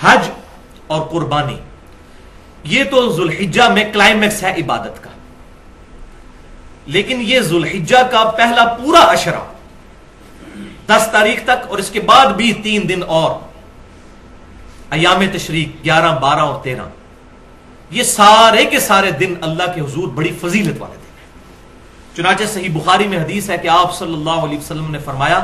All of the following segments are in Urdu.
حج اور قربانی، یہ تو ذوالحجہ میں کلائمیکس ہے عبادت کا، لیکن یہ ذوالحجہ کا پہلا پورا عشرہ 10 تاریخ تک، اور اس کے بعد بھی 3 دن اور ایام تشریق 11، 12 اور 13، یہ سارے کے سارے دن اللہ کے حضور بڑی فضیلت والے دن ہیں۔ چنانچہ صحیح بخاری میں حدیث ہے کہ آپ صلی اللہ علیہ وسلم نے فرمایا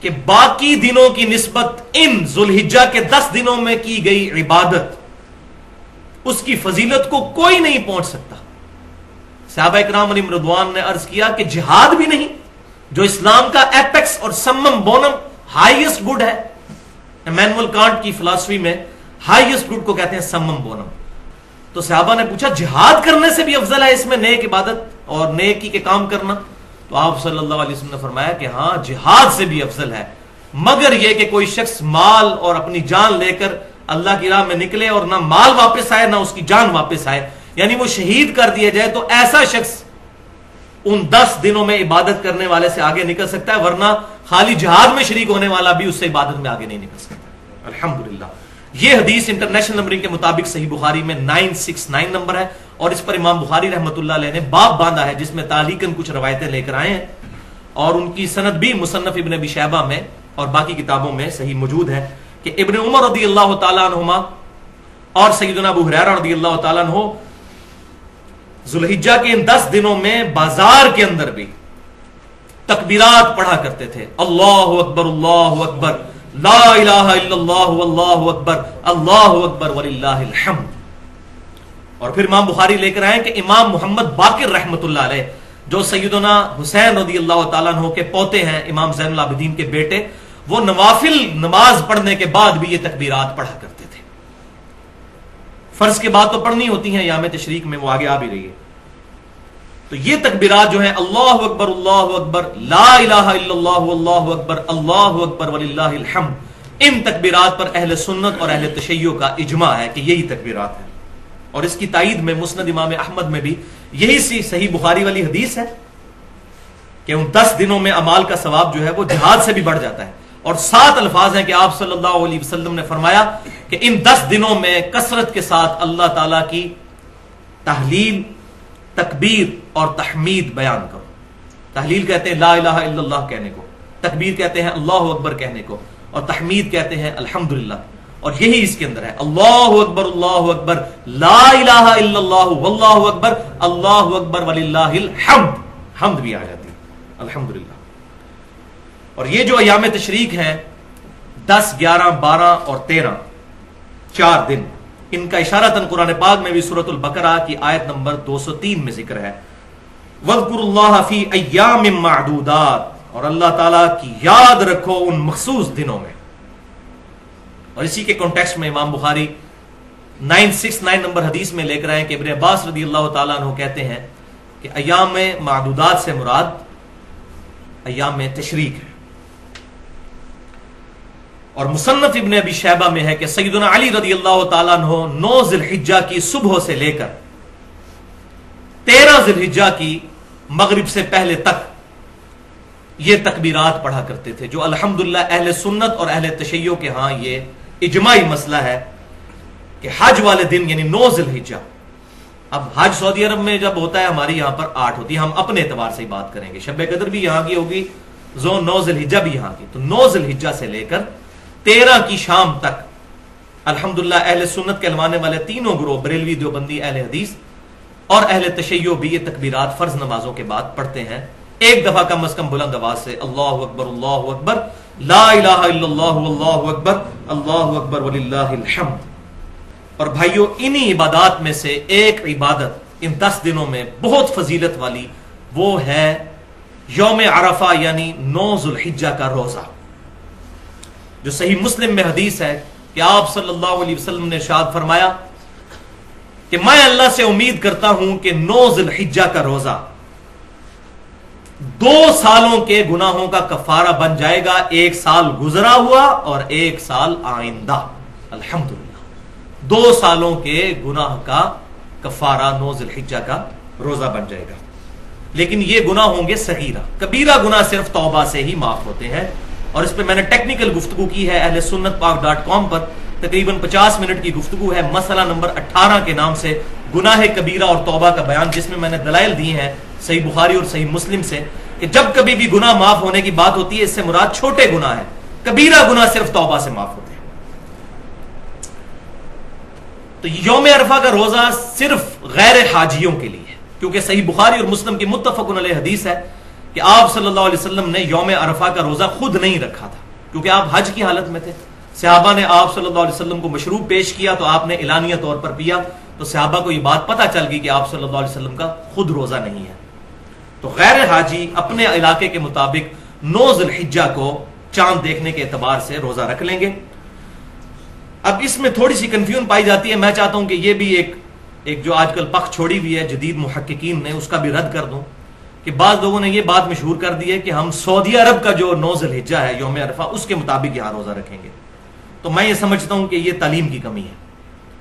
کہ باقی دنوں کی نسبت ان ذوالحجہ کے 10 دنوں میں کی گئی عبادت، اس کی فضیلت کو کوئی نہیں پہنچ سکتا۔ صحابہ اکرام علیہم رضوان نے عرض کیا کہ جہاد بھی نہیں، جو اسلام کا ایپیکس اور سمم بونم ہائیسٹ گڈ ہے، ایمینول کانٹ کی فلسفی میں ہائیسٹ گڈ کو کہتے ہیں سمم بونم۔ تو صحابہ نے پوچھا جہاد کرنے سے بھی افضل ہے اس میں نیک عبادت اور نیکی کے کام کرنا؟ تو آپ صلی اللہ علیہ وسلم نے فرمایا کہ ہاں جہاد سے بھی افضل ہے، مگر یہ کہ کوئی شخص مال اور اپنی جان لے کر اللہ کی راہ میں نکلے اور نہ مال واپس آئے نہ اس کی جان واپس آئے، یعنی وہ شہید کر دیا جائے، تو ایسا شخص ان 10 دنوں میں عبادت کرنے والے سے آگے نکل سکتا ہے، ورنہ خالی جہاد میں شریک ہونے والا بھی اس سے عبادت میں آگے نہیں نکل سکتا۔ الحمدللہ یہ حدیث انٹرنیشنل نمبرنگ کے مطابق صحیح بخاری میں 969 نمبر ہے، اور اس پر امام بخاری رحمۃ اللہ علیہ نے باب باندھا ہے جس میں تعلیقاً کچھ روایتیں لے کر آئے ہیں، اور ان کی سند بھی مصنف ابن ابی شیبہ میں اور باقی کتابوں میں صحیح موجود ہے کہ ابن عمر رضی اللہ تعالیٰ عنہما اور سیدنا ابو ہریرہ رضی اللہ تعالیٰ عنہ ذوالحجہ کے ان 10 دنوں میں بازار کے اندر بھی تکبیرات پڑھا کرتے تھے، اللہ اکبر اللہ اکبر، لا الہ الا اللہ واللہ اکبر، اللہ اکبر وللہ الحمد۔ اور پھر امام بخاری لے کر آئے کہ امام محمد باقر رحمت اللہ علیہ، جو سیدنا حسین رضی اللہ تعالیٰ عنہ کے پوتے ہیں، امام زین العابدین کے بیٹے، وہ نوافل نماز پڑھنے کے بعد بھی یہ تکبیرات پڑھا کرتے تھے۔ فرض کے بعد تو پڑھنی ہوتی ہیں ایام تشریق میں، وہ آگے آ بھی رہی ہے۔ تو یہ تکبیرات جو ہیں اللہ اکبر اللہ اکبر، لا الہ الا اللہ واللہ اکبر، اللہ اکبر وللہ الحمد، ان تکبیرات پر اہل سنت اور اہل تشیع کا اجماع ہے کہ یہی تکبیرات ہیں، اور اس کی تائید میں مسند امام احمد میں بھی یہی سی صحیح بخاری والی حدیث ہے کہ ان 10 دنوں میں اعمال کا ثواب جو ہے وہ جہاد سے بھی بڑھ جاتا ہے، اور 7 الفاظ ہیں کہ آپ صلی اللہ علیہ وسلم نے فرمایا کہ ان 10 دنوں میں کثرت کے ساتھ اللہ تعالیٰ کی تحلیل، تکبیر اور تحمید بیان کرو۔ تحلیل کہتے ہیں لا الہ الا اللہ کہنے کو، تکبیر کہتے ہیں اللہ اکبر کہنے کو، اور تحمید کہتے ہیں الحمدللہ، اور یہی اس کے اندر ہے اللہ اکبر لا الہ الا اللہ واللہ اکبر، اللہ اکبر وللہ الحمد، حمد بھی آ جاتی ہے الحمدللہ۔ اور یہ جو ایام تشریق ہیں 10، 11، 12 اور 13، 4 دن، ان کا اشارتاً قرآن پاک میں بھی سورۃ البقرہ کی آیت نمبر 203 میں ذکر ہے، وَاذْكُرُوا اللَّهَ فِي أَيَّامٍ مَّعْدُودَاتٍ، اور اللہ تعالیٰ کی یاد رکھو ان مخصوص دنوں میں۔ اور اسی کے کانٹیکسٹ میں امام بخاری 969 نمبر حدیث میں لے کر آئے کہ ابن عباس رضی اللہ تعالیٰ عنہ کہتے ہیں کہ ایام معدودات سے مراد ایام تشریق ہے۔ اور مصنف ابن ابی شیبہ میں ہے کہ سیدنا علی رضی اللہ تعالیٰ عنہ 9 ذی الحجہ کی صبح سے لے کر 13 ذی الحجہ کی مغرب سے پہلے تک یہ تکبیرات پڑھا کرتے تھے، جو الحمدللہ اہل سنت اور اہل تشیع کے ہاں یہ اجماعی مسئلہ ہے کہ حج والے دن یعنی 9 ذی الحجہ، اب حج سعودی عرب میں جب ہوتا ہے ہماری یہاں پر 8 ہوتی ہے، ہم اپنے اعتبار سے ہی بات کریں گے، شب قدر بھی یہاں کی ہوگی، 9 ذی الحجہ بھی یہاں کی، تو 9 ذی الحجہ سے لے کر 13 کی شام تک الحمدللہ اہل سنت کہلوانے والے تینوں گروہ، بریلوی، دیوبندی، اہل حدیث اور اہل تشیع بھی یہ تکبیرات فرض نمازوں کے بعد پڑھتے ہیں، ایک دفعہ کم از کم بلند آواز سے، اللہ اکبر لا الہ الا اللہ واللہ اکبر، اللہ اکبر وللہ الحمد۔ اور بھائیو انہی عبادات میں سے ایک عبادت ان 10 دنوں میں بہت فضیلت والی وہ ہے یوم عرفہ یعنی 9 ذی الحجہ کا روزہ، جو صحیح مسلم میں حدیث ہے کہ آپ صلی اللہ علیہ وسلم نے ارشاد فرمایا کہ میں اللہ سے امید کرتا ہوں کہ 9 ذی الحجہ کا روزہ 2 سالوں کے گناہوں کا کفارہ بن جائے گا، 1 سال گزرا ہوا اور 1 سال آئندہ، الحمدللہ 2 سالوں کے گناہ کا کفارہ 9 ذی الحجہ کا روزہ بن جائے گا۔ لیکن یہ گناہ ہوں گے صغیرہ، کبیرہ گناہ صرف توبہ سے ہی معاف ہوتے ہیں، اور اس پہ میں نے ٹیکنیکل گفتگو کی ہے اہل سنت پاک .com پر، تقریباً 50 منٹ کی گفتگو ہے، مسئلہ نمبر 18 کے نام سے گناہ کبیرہ اور توبہ کا بیان، جس میں نے دلائل دی ہیں صحیح بخاری اور صحیح مسلم سے کہ جب کبھی بھی گناہ معاف ہونے کی بات ہوتی ہے اس سے مراد چھوٹے گناہ ہے، کبیرہ گناہ صرف توبہ سے معاف ہوتے ہیں۔ تو یوم عرفہ کا روزہ صرف غیر حاجیوں کے لیے ہے، کیونکہ صحیح بخاری اور مسلم کی متفق علیہ حدیث ہے کہ آپ صلی اللہ علیہ وسلم نے یوم عرفہ کا روزہ خود نہیں رکھا تھا، کیونکہ آپ حج کی حالت میں تھے۔ صحابہ نے آپ صلی اللہ علیہ وسلم کو مشروب پیش کیا تو آپ نے اعلانیہ طور پر پیا، تو صحابہ کو یہ بات پتہ چل گئی کہ آپ صلی اللہ علیہ وسلم کا خود روزہ نہیں ہے۔ تو غیر حاجی اپنے علاقے کے مطابق 9 ذی الحجہ کو چاند دیکھنے کے اعتبار سے روزہ رکھ لیں گے۔ اب اس میں تھوڑی سی کنفیوژن پائی جاتی ہے، میں چاہتا ہوں کہ یہ بھی ایک جو آج کل پخ چھوڑی ہوئی ہے جدید محققین نے، اس کا بھی رد کر دوں کہ بعض لوگوں نے یہ بات مشہور کر دی ہے کہ ہم سعودی عرب کا جو 9 ذی الحجہ ہے یوم عرفہ اس کے مطابق یہاں روزہ رکھیں گے۔ تو میں یہ سمجھتا ہوں کہ یہ تعلیم کی کمی ہے۔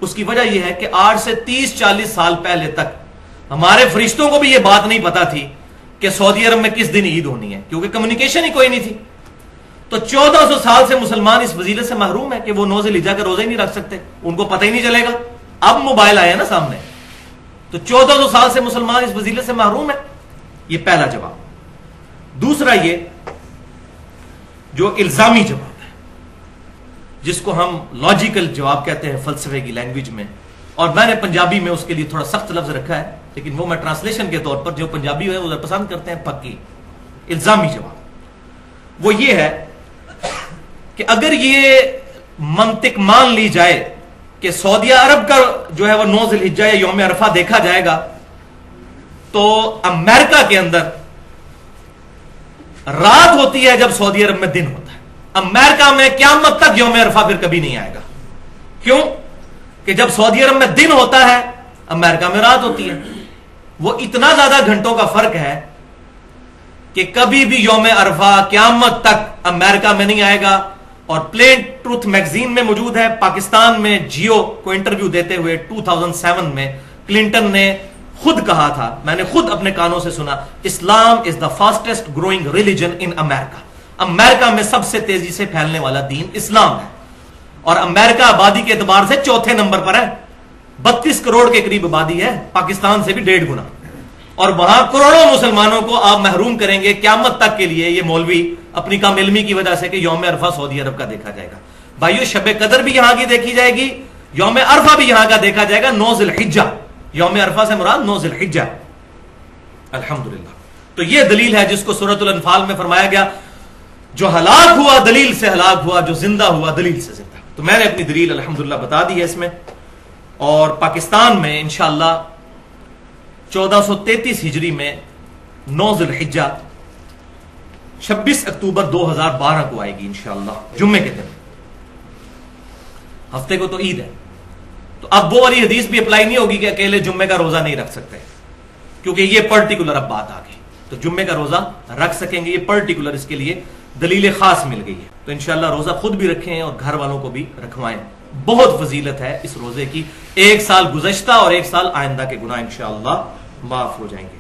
اس کی وجہ یہ ہے کہ آج سے 30-40 سال پہلے تک ہمارے فرشتوں کو بھی یہ بات نہیں پتا تھی کہ سعودی عرب میں کس دن عید ہونی ہے، کیونکہ کمیونیکیشن ہی کوئی نہیں تھی۔ تو 1400 سال سے مسلمان اس فضیلت سے محروم ہے کہ وہ 9 ذی الحجہ کا روزہ ہی نہیں رکھ سکتے، ان کو پتہ ہی نہیں چلے گا۔ اب موبائل آیا نا سامنے، تو 1400 سال سے مسلمان اس فضیلت سے محروم ہے۔ یہ پہلا جواب۔ دوسرا یہ جو الزامی جواب ہے، جس کو ہم لاجیکل جواب کہتے ہیں فلسفے کی لینگویج میں، اور میں نے پنجابی میں اس کے لیے تھوڑا سخت لفظ رکھا ہے، لیکن وہ میں ٹرانسلیشن کے طور پر جو پنجابی ہے وہ پسند کرتے ہیں پکی الزامی جواب، وہ یہ ہے کہ اگر یہ منطق مان لی جائے کہ سعودی عرب کا جو ہے وہ 9 ذی الحجہ یا یوم عرفہ دیکھا جائے گا، تو امریکہ کے اندر رات ہوتی ہے جب سعودی عرب میں دن ہوتا ہے۔ امریکہ میں قیامت تک یوم عرفہ پھر کبھی نہیں آئے گا۔ کیوں؟ کہ جب سعودی عرب میں دن ہوتا ہے امریکہ میں رات ہوتی ہے۔ وہ اتنا زیادہ گھنٹوں کا فرق ہے کہ کبھی بھی یوم عرفہ قیامت تک امریکہ میں نہیں آئے گا۔ اور پلین ٹروتھ میگزین میں موجود ہے، پاکستان میں جیو کو انٹرویو دیتے ہوئے 2007 میں کلنٹن نے خود کہا تھا، میں نے خود اپنے کانوں سے سنا، اسلام از دا فاسٹسٹ گروئنگ ریلیجن ان امریکہ۔ امریکہ میں سب سے تیزی سے پھیلنے والا دین اسلام ہے، اور امریکہ آبادی کے اعتبار سے چوتھے نمبر پر ہے، 32 کروڑ کے قریب آبادی ہے، پاکستان سے بھی 1.5 گنا، اور وہاں کروڑوں مسلمانوں کو آپ محروم کریں گے قیامت تک کے لیے، یہ مولوی اپنی کم علمی کی وجہ سے کہ یوم عرفہ سعودی عرب کا دیکھا جائے گا۔ بھائیو، شب قدر بھی یہاں کی دیکھی جائے گی، یوم عرفہ بھی یہاں کا دیکھا جائے گا۔ 9 ذی الحجہ، یوم عرفہ سے مراد 9 ذی الحجہ، الحمدللہ۔ تو یہ دلیل ہے جس کو سورۃ الانفال میں فرمایا گیا، جو ہلاک ہوا دلیل سے ہلاک ہوا، جو زندہ ہوا دلیل سے زندہ۔ تو میں نے اپنی دلیل الحمدللہ بتا دی ہے اس میں، اور پاکستان میں انشاءاللہ 1433 ہجری میں 9 ذی الحجہ 26 اکتوبر 2012 کو آئے گی انشاءاللہ، جمعے کے دن، ہفتے کو تو عید ہے۔ تو اب وہ والی حدیث بھی اپلائی نہیں ہوگی کہ اکیلے جمعے کا روزہ نہیں رکھ سکتے، کیونکہ یہ پرٹیکولر اب بات آ گئی، تو جمعے کا روزہ رکھ سکیں گے، یہ پرٹیکولر اس کے لیے دلیل خاص مل گئی ہے۔ تو انشاءاللہ روزہ خود بھی رکھیں اور گھر والوں کو بھی رکھوائیں، بہت فضیلت ہے اس روزے کی۔ 1 سال گزشتہ اور 1 سال آئندہ کے گناہ انشاءاللہ معاف ہو جائیں گے۔